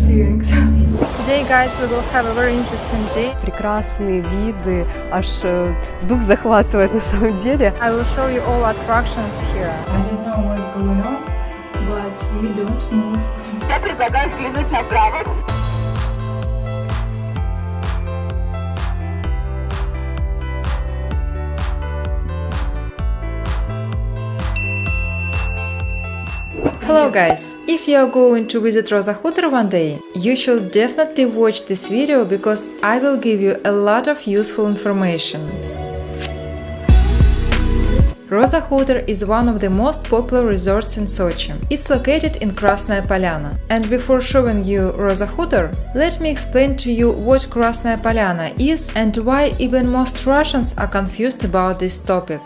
feelings. Today, guys, we will have a very interesting day. Прекрасные виды, аж дух захватывает на самом деле. I will show you all attractions here. I don't know what's going on, but we don't move. Я предлагаю взглянуть направо. Hello guys! If you are going to visit Rosa Khutor one day, you should definitely watch this video because I will give you a lot of useful information. Rosa Khutor is one of the most popular resorts in Sochi. It's located in Krasnaya Polyana. And before showing you Rosa Khutor, let me explain to you what Krasnaya Polyana is and why even most Russians are confused about this topic.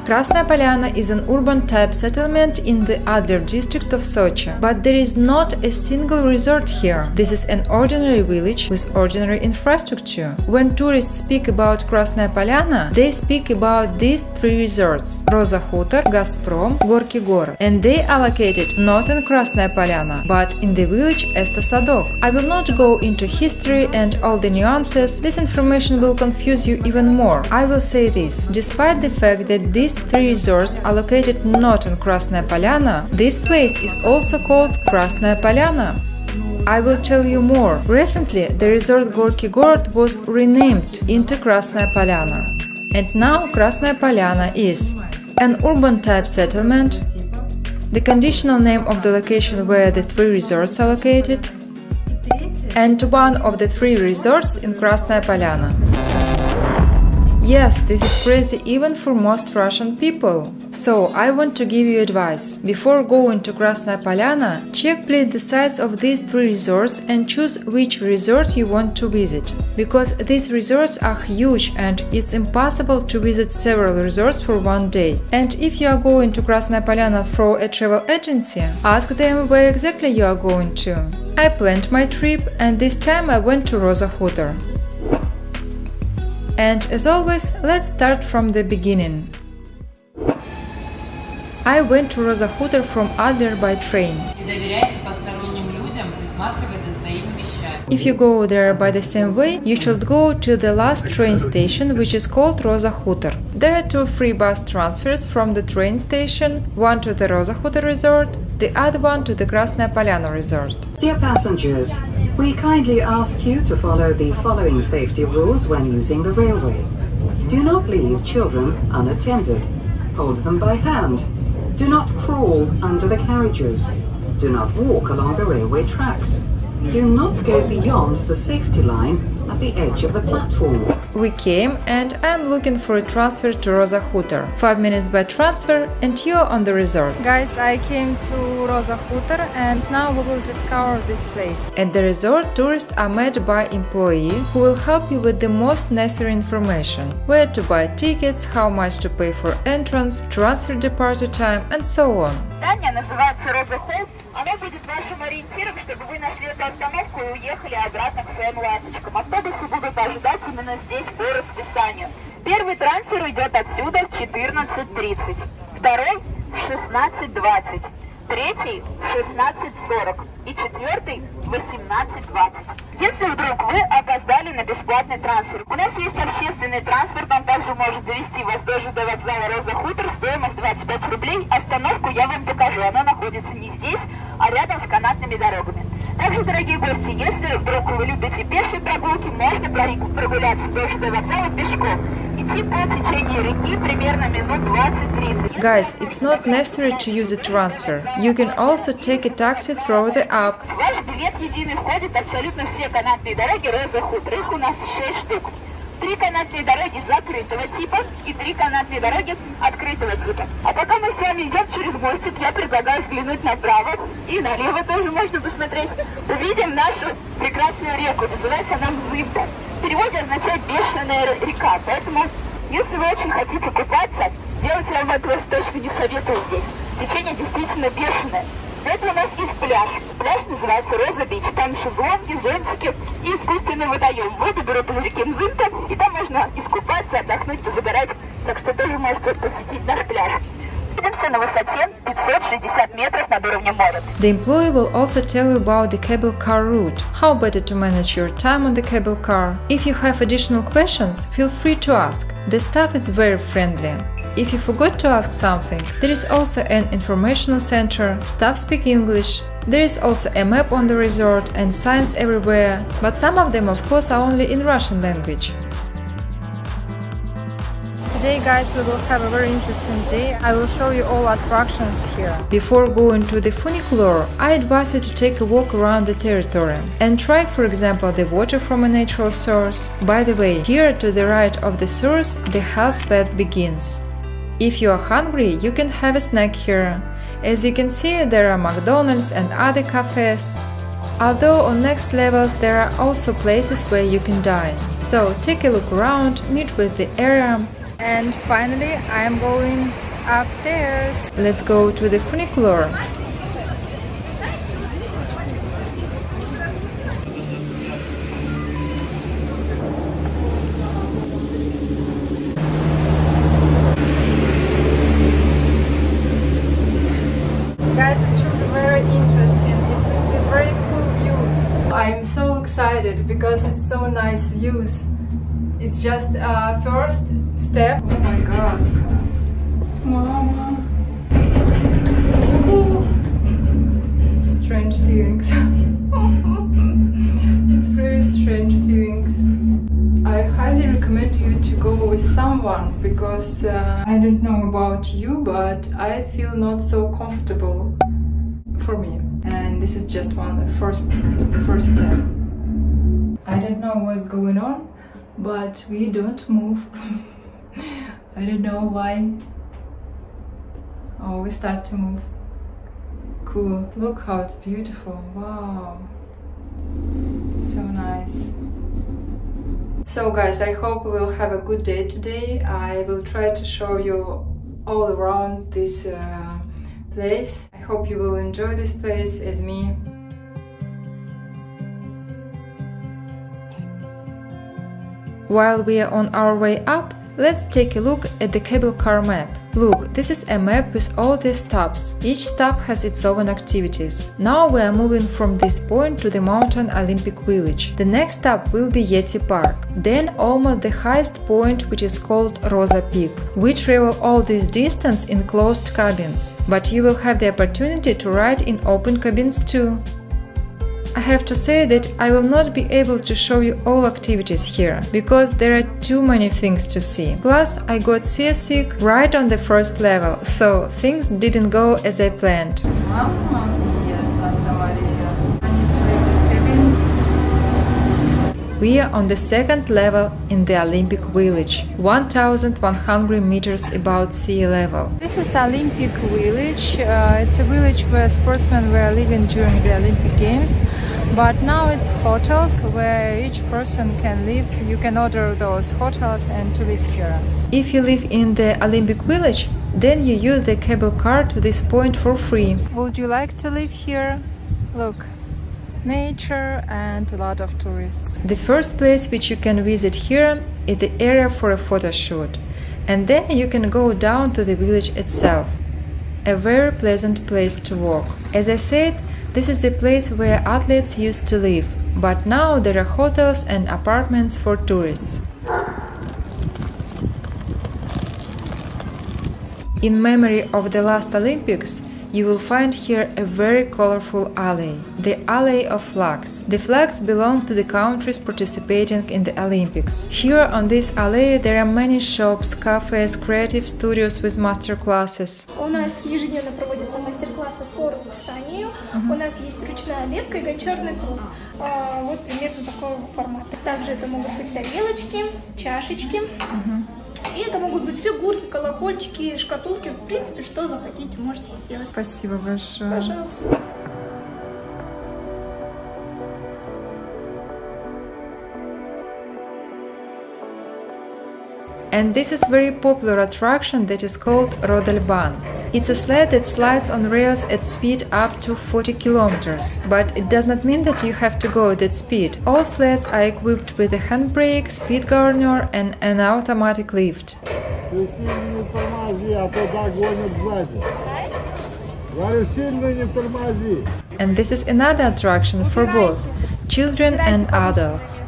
Krasnaya Polyana is an urban-type settlement in the Adler district of Sochi, but there is not a single resort here. This is an ordinary village with ordinary infrastructure. When tourists speak about Krasnaya Polyana, they speak about these three resorts: Rosa Khutor, Gazprom, Gorky Gorod, and they are located not in Krasnaya Polyana, but in the village Esta Sadok. I will not go into history and all the nuances. This information will confuse you even more. I will say this: despite the fact that these three resorts are located not in Krasnaya Polyana, this place is also called Krasnaya Polyana. I will tell you more. Recently, the resort Gorky Gorod was renamed into Krasnaya Polyana. And now Krasnaya Polyana is an urban-type settlement, the conditional name of the location where the three resorts are located, and one of the three resorts in Krasnaya Polyana. Yes, this is crazy even for most Russian people. So, I want to give you advice. Before going to Krasnaya Polyana, check please the sites of these three resorts and choose which resort you want to visit. Because these resorts are huge and it's impossible to visit several resorts for one day. And if you are going to Krasnaya Polyana through a travel agency, ask them where exactly you are going to. I planned my trip and this time I went to Rosa Khutor. And as always, let's start from the beginning. I went to Rosa Khutor from Adler by train. If you go there by the same way, you should go to the last train station, which is called Rosa Khutor. There are two free bus transfers from the train station, one to the Rosa Khutor resort, the other one to the Krasnaya Polyana resort. Dear passengers, we kindly ask you to follow the following safety rules when using the railway. Do not leave children unattended. Hold them by hand. Do not crawl under the carriages. Do not walk along the railway tracks. Do not go beyond the safety line at the edge of the platform. We came and I'm looking for a transfer to Rosa Khutor. 5 minutes by transfer and you're on the resort. Guys, I came to Rosa Khutor and now we will discover this place. At the resort, tourists are met by employees who will help you with the most necessary information: where to buy tickets, how much to pay for entrance, transfer departure time and so on. Здание называется Rosa Khutor. Оно будет вашим ориентиром, чтобы вы нашли эту остановку и уехали обратно к своим ласточкам. Автобусы будут ожидать именно здесь по расписанию. Первый трансфер идет отсюда в 14:30, второй в 16:20, третий в 16:40 и четвертый в 18:20. Если вдруг вы опоздали на бесплатный трансфер, у нас есть общественный транспорт, он также может довести вас даже до вокзала Rosa Khutor, стоимость 25 рублей. Остановку я вам покажу, она находится не здесь, а рядом с канатными дорогами. Также, дорогие гости, если вдруг вы любите пешие прогулки, можно прогуляться даже до вокзала пешком. Идти по течению реки примерно минут 20-30. Guys, it's not necessary to use a transfer. You can also take a taxi through the app. В ваш билет единый входит абсолютно все канатные дороги Rosa Khutor. Их у нас 6 штук. 3 канатные дороги закрытого типа и 3 канатные дороги открытого типа. А пока мы с вами идем через мостик, я предлагаю взглянуть направо и налево тоже можно посмотреть. Увидим нашу прекрасную реку. Называется она Мзымка. В переводе означает бешеная река. Поэтому, если вы очень хотите купаться, делать я вам этого точно не советую здесь. Течение действительно бешеное. Для этого у нас есть пляж. Пляж называется Rosa Beach. Там шезлонги, зонтики и искусственный водоем. Воду берут из реки Мзымка, и там можно искупаться, отдохнуть, позагорать. Так что тоже можете посетить наш пляж. Находимся находится на высоте 560 метров над уровнем моря. The employee will also tell you about the cable car route, how better to manage your time on the cable car. If you have additional questions, feel free to ask. The staff is very friendly. If you forgot to ask something, there is also an informational center, staff speak English. There is also a map on the resort and signs everywhere, but some of them of course are only in Russian language. Today guys, we will have a very interesting day. I will show you all attractions here. Before going to the funicular, I advise you to take a walk around the territory and try, for example, the water from a natural source. By the way, here to the right of the source, the health path begins. If you are hungry, you can have a snack here. As you can see, there are McDonald's and other cafes. Although on next levels there are also places where you can dine. So take a look around, meet with the area. And finally, I am going upstairs. Let's go to the funicular. Guys, it should be very interesting. It will be very cool views. I'm so excited because it's so nice views. It's just a first step. Oh my god. Mama. Strange feelings. It's really strange feelings. I highly recommend you to go with someone because I don't know about you, but I feel not so comfortable for me. And this is just the first step. I don't know what's going on, but we don't move. I don't know why. Oh, we start to move. Cool. Look how it's beautiful. Wow. So nice. So guys, I hope we'll have a good day today. I will try to show you all around this place. I hope you will enjoy this place as me. While we are on our way up, let's take a look at the cable car map. Look, this is a map with all these stops. Each stop has its own activities. Now we are moving from this point to the mountain Olympic Village. The next stop will be Yeti Park. Then almost the highest point, which is called Rosa Peak. We travel all this distance in closed cabins, but you will have the opportunity to ride in open cabins too. I have to say that I will not be able to show you all activities here, because there are too many things to see. Plus, I got seasick right on the first level, so things didn't go as I planned. Mamma mia, Santa Maria. I need to leave this cabin. We are on the second level in the Olympic Village, 1,100 meters above sea level. This is Olympic Village. It's a village where sportsmen were living during the Olympic Games. But now it's hotels where each person can live. You can order those hotels and to live here. If you live in the Olympic Village, then you use the cable car to this point for free. Would you like to live here? Look, nature and a lot of tourists. The first place which you can visit here is the area for a photo shoot. And then you can go down to the village itself. A very pleasant place to walk. As I said, this is the place where athletes used to live, but now there are hotels and apartments for tourists. In memory of the last Olympics, you will find here a very colorful alley, the Alley of Flags. The flags belong to the countries participating in the Olympics. Here on this alley there are many shops, cafes, creative studios with master classes. У нас ежедневно проводятся мастер-классы по расписанию. У нас есть ручная лепка и гончарный труд. Вот примерно такого формата. Также это могут быть тарелочки, чашечки. И это могут быть фигурки, колокольчики, шкатулки. В принципе, что захотите, можете сделать. Спасибо большое. Пожалуйста. And this is very popular attraction that is called Rodalban. It's a sled that slides on rails at speed up to 40 kilometers. But it does not mean that you have to go at that speed. All sleds are equipped with a handbrake, speed governor and an automatic lift. Ты сильно не тормози, а то догонят сзади. Говорю, сильно не тормози. And this is another attraction for both children and adults.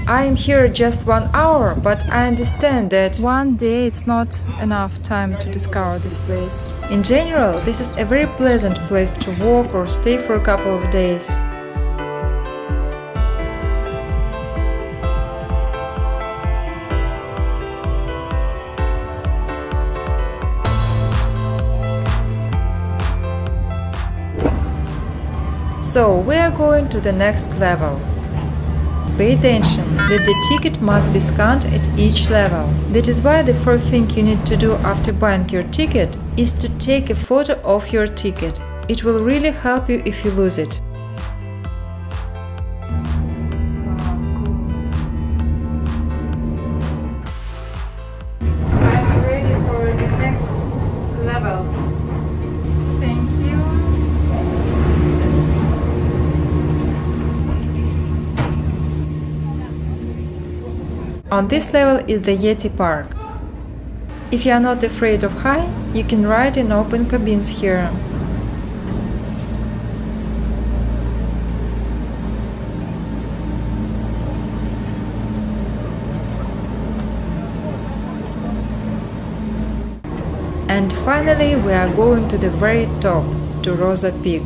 I am here just 1 hour, but I understand that One day it's not enough time to discover this place. in general this is a very pleasant place to walk or stay for a couple of days. So we are going to the next level. Pay attention that the ticket must be scanned at each level. That is why the first thing you need to do after buying your ticket is to take a photo of your ticket. It will really help you if you lose it. I'm ready for the next level. Thank you. On this level is the Yeti Park. If you are not afraid of high, you can ride in open cabins here. And finally we are going to the very top, to Rosa Peak.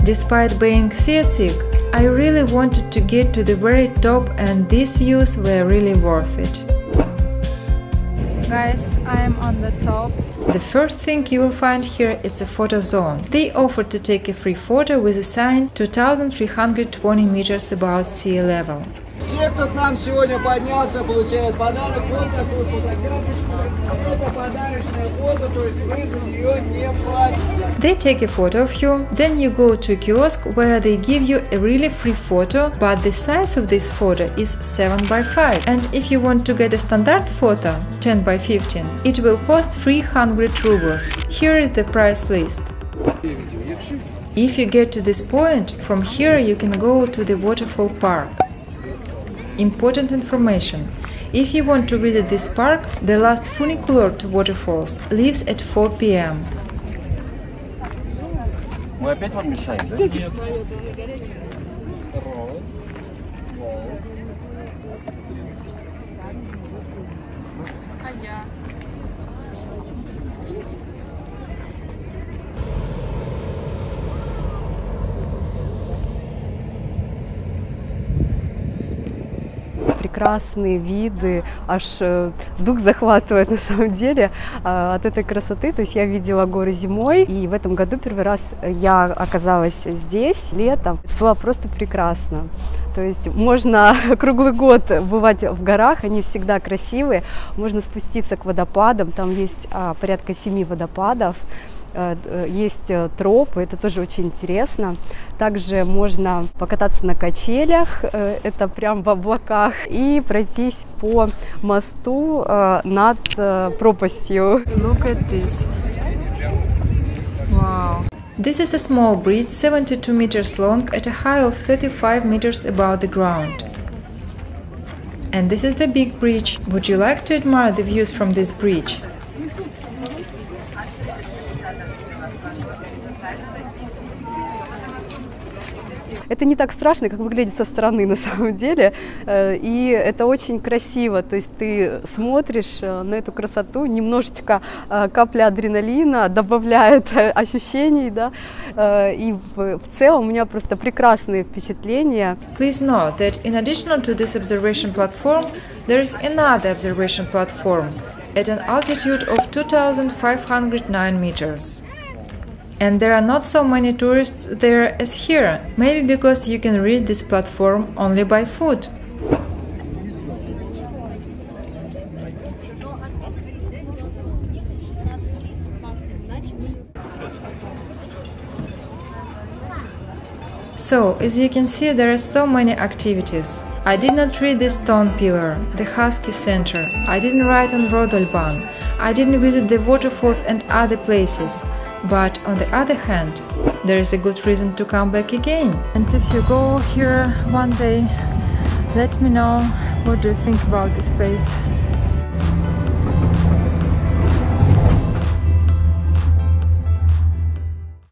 Despite being seasick, I really wanted to get to the very top, and these views were really worth it. Guys, I am on the top. The first thing you will find here is a photo zone. They offer to take a free photo with a sign 2320 meters above sea level. Все, кто к нам сегодня поднялся, получают подарок. Вот такую фотографию. Это подарочное фото, то есть вы за нее не платите. They take a photo of you, then you go to a kiosk where they give you a really free photo, but the size of this photo is 7 by 5. And if you want to get a standard photo, 10 by 15, it will cost 300 rubles. Here is the price list. If you get to this point, from here you can go to the waterfall park. Important information. If you want to visit this park, the last funicular to waterfalls leaves at 4 p.m. Мы опять вам мешаем, да? Нет. Прекрасные виды, аж дух захватывает на самом деле от этой красоты. То есть я видела горы зимой, и в этом году первый раз я оказалась здесь летом. Это было просто прекрасно. То есть можно круглый год бывать в горах, они всегда красивые. Можно спуститься к водопадам, там есть порядка 7 водопадов. Есть тропы, это тоже очень интересно. Также можно покататься на качелях, это прям в облаках, и пройтись по мосту над пропастью. Look at this. Wow. This is a small bridge, 72 meters long, at a height of 35 meters above the ground. And this is the big bridge. Would you like to admire the views from this bridge? Это не так страшно, как выглядит со стороны на самом деле, и это очень красиво, то есть ты смотришь на эту красоту, немножечко капля адреналина добавляет ощущений, да, и в целом у меня просто прекрасные впечатления. Please note that in addition to this observation platform, there is another observation platform at an altitude of 2509 meters. And there are not so many tourists there as here, maybe because you can reach this platform only by foot. So, as you can see, there are so many activities. I did not read the stone pillar, the Husky Center, I didn't ride on Rodelban, I didn't visit the waterfalls and other places. But on the other hand, there is a good reason to come back again. And if you go here one day, let me know what do you think about this place.